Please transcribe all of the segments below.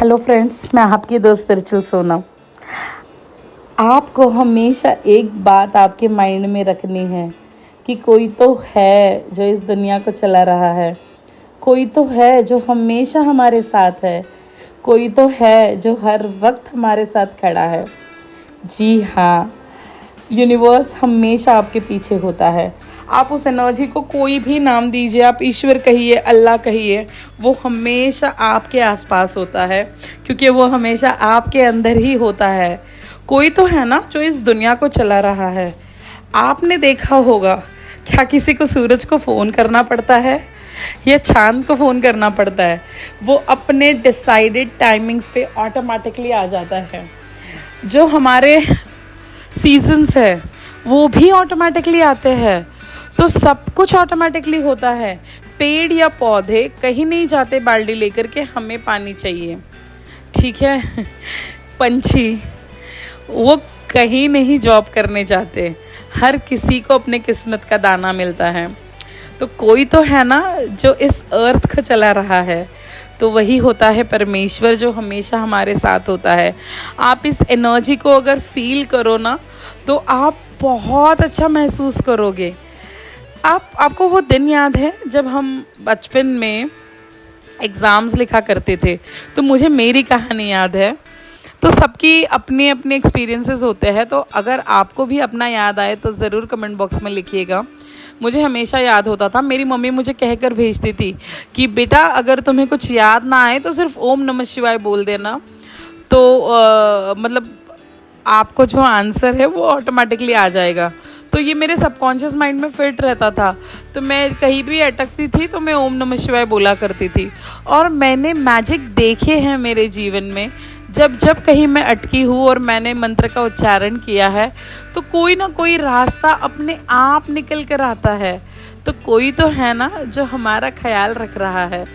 Hello friends, मैं आपकी दोस्त स्पिरिचुअल सोनम। आपको हमेशा एक बात आपके माइंड में रखनी है कि कोई तो है जो इस दुनिया को चला रहा है, कोई तो है जो हमेशा हमारे साथ है, कोई तो है जो हर वक्त हमारे साथ खड़ा है। जी हाँ, यूनिवर्स हमेशा आपके पीछे होता है। आप उस एनर्जी को कोई भी नाम दीजिए, आप ईश्वर कहिए, अल्लाह कहिए, वो हमेशा आपके आसपास होता है, क्योंकि वो हमेशा आपके अंदर ही होता है। कोई तो है ना जो इस दुनिया को चला रहा है। आपने देखा होगा, क्या किसी को सूरज को फ़ोन करना पड़ता है या चांद को फ़ोन करना पड़ता है? वो अपने डिसाइडेड टाइमिंग्स पे ऑटोमेटिकली आ जाता है। जो हमारे सीजन्स है वो भी ऑटोमेटिकली आते हैं, तो सब कुछ ऑटोमेटिकली होता है। पेड़ या पौधे कहीं नहीं जाते बाल्टी लेकर के, हमें पानी चाहिए, ठीक है। पंछी वो कहीं नहीं जॉब करने जाते, हर किसी को अपने किस्मत का दाना मिलता है। तो कोई तो है ना जो इस अर्थ को चला रहा है, तो वही होता है परमेश्वर, जो हमेशा हमारे साथ होता है। आप इस एनर्जी को अगर फील करो ना, तो आप बहुत अच्छा महसूस करोगे। आपको वो दिन याद है जब हम बचपन में एग्ज़ाम्स लिखा करते थे? तो मुझे मेरी कहानी याद है। तो सबकी अपने अपने एक्सपीरियंसेस होते हैं, तो अगर आपको भी अपना याद आए तो ज़रूर कमेंट बॉक्स में लिखिएगा। मुझे हमेशा याद होता था, मेरी मम्मी मुझे कहकर भेजती थी कि बेटा अगर तुम्हें कुछ याद ना आए तो सिर्फ ओम नमः शिवाय बोल देना, तो मतलब आपको जो आंसर है वो ऑटोमेटिकली आ जाएगा। तो ये मेरे सबकॉन्शियस माइंड में फिट रहता था। तो मैं कहीं भी अटकती थी तो मैं ओम नमः शिवाय बोला करती थी। और मैंने मैजिक देखे हैं मेरे जीवन में। जब जब कहीं मैं अटकी हूँ और मैंने मंत्र का उच्चारण किया है, तो कोई ना कोई रास्ता अपने आप निकल कर आता है। तो कोई तो है ना जो हमारा ख्याल रख रहा है,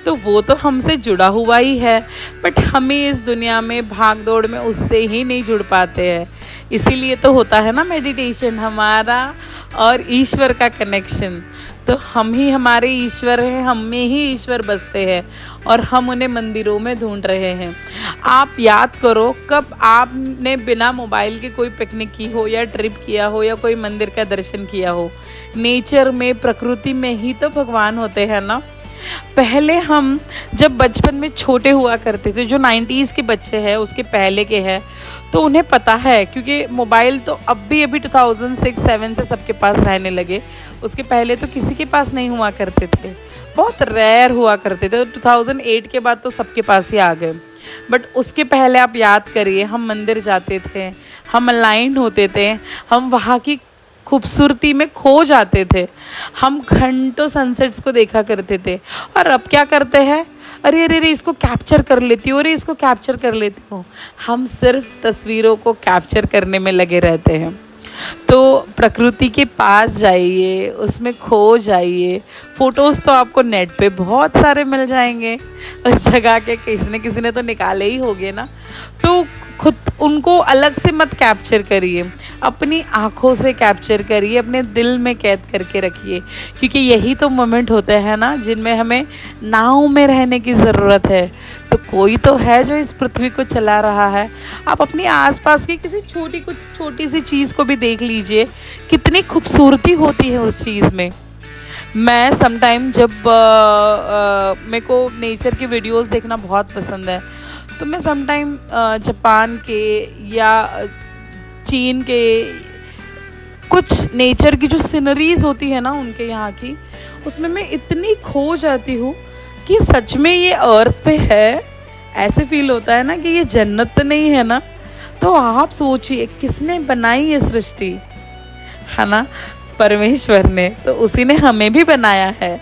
तो वो तो हमसे जुड़ा हुआ ही है, बट हमें इस दुनिया में भाग दौड़ में उससे ही नहीं जुड़ पाते हैं। इसीलिए तो होता है ना मेडिटेशन, हमारा और ईश्वर का कनेक्शन। तो हम ही हमारे ईश्वर हैं, हम में ही ईश्वर बसते हैं और हम उन्हें मंदिरों में ढूंढ रहे हैं। आप याद करो, कब आपने बिना मोबाइल के कोई पिकनिक की हो या ट्रिप किया हो या कोई मंदिर का दर्शन किया हो? नेचर में, प्रकृति में ही तो भगवान होते हैं ना। पहले हम जब बचपन में छोटे हुआ करते थे, जो 90s के बच्चे हैं, उसके पहले के हैं, तो उन्हें पता है, क्योंकि मोबाइल तो अभी 2006-7 से सबके पास रहने लगे। उसके पहले तो किसी के पास नहीं हुआ करते थे, बहुत रेयर हुआ करते थे। 2008 के बाद तो सबके पास ही आ गए। बट उसके पहले आप याद करिए, हम मंदिर जाते थे, हम अलाइन होते थे, हम वहाँ की खूबसूरती में खो जाते थे, हम घंटों सनसेट्स को देखा करते थे। और अब क्या करते हैं? अरे अरे अरे, इसको कैप्चर कर लेती हूँ, अरे इसको कैप्चर कर लेती हूँ। हम सिर्फ तस्वीरों को कैप्चर करने में लगे रहते हैं। तो प्रकृति के पास जाइए, उसमें खो जाइए। फ़ोटोज़ तो आपको नेट पे बहुत सारे मिल जाएंगे, उस जगह के किसी ने तो निकाले ही होंगे ना। तो खुद उनको अलग से मत कैप्चर करिए, अपनी आँखों से कैप्चर करिए, अपने दिल में कैद करके रखिए, क्योंकि यही तो मोमेंट होते हैं ना जिनमें हमें नाव में रहने की ज़रूरत है। तो कोई तो है जो इस पृथ्वी को चला रहा है। आप अपनी आसपास की किसी छोटी सी चीज़ को भी देख लीजिए, कितनी खूबसूरती होती है उस चीज़ में। मैं समटाइम जब मेरे को नेचर की वीडियोस देखना बहुत पसंद है, तो मैं समटाइम जापान के या चीन के कुछ नेचर की जो सीनरीज होती है ना उनके यहाँ की, उसमें मैं इतनी खो जाती हूँ कि सच में ये अर्थ पे है। ऐसे फील होता है ना कि ये जन्नत तो नहीं है ना। तो आप सोचिए, किसने बनाई ये सृष्टि, है ना? परमेश्वर ने। तो उसी ने हमें भी बनाया है।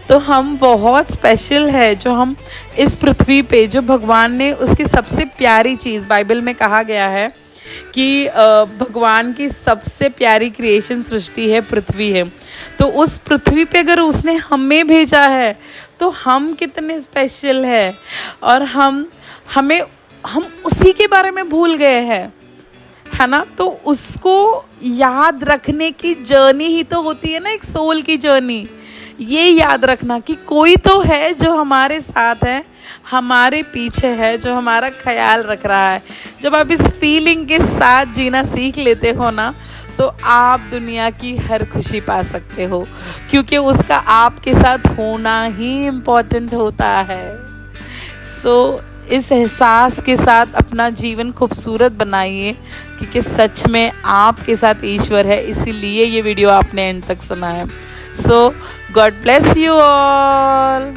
तो हम बहुत स्पेशल है जो हम इस पृथ्वी पे, जो भगवान ने, उसकी सबसे प्यारी चीज़, बाइबल में कहा गया है कि भगवान की सबसे प्यारी क्रिएशन सृष्टि है, पृथ्वी है। तो उस पृथ्वी पे अगर उसने हमें भेजा है, तो हम कितने स्पेशल है। और हम उसी के बारे में भूल गए हैं, है ना? तो उसको याद रखने की जर्नी ही तो होती है ना, एक सोल की जर्नी, ये याद रखना कि कोई तो है जो हमारे साथ है, हमारे पीछे है, जो हमारा ख्याल रख रहा है। जब आप इस फीलिंग के साथ जीना सीख लेते हो ना, तो आप दुनिया की हर खुशी पा सकते हो, क्योंकि उसका आपके साथ होना ही इम्पोर्टेंट होता है। इस एहसास के साथ अपना जीवन खूबसूरत बनाइए, क्योंकि सच में आपके साथ ईश्वर है, इसीलिए ये वीडियो आपने एंड तक सुना है। God bless you all.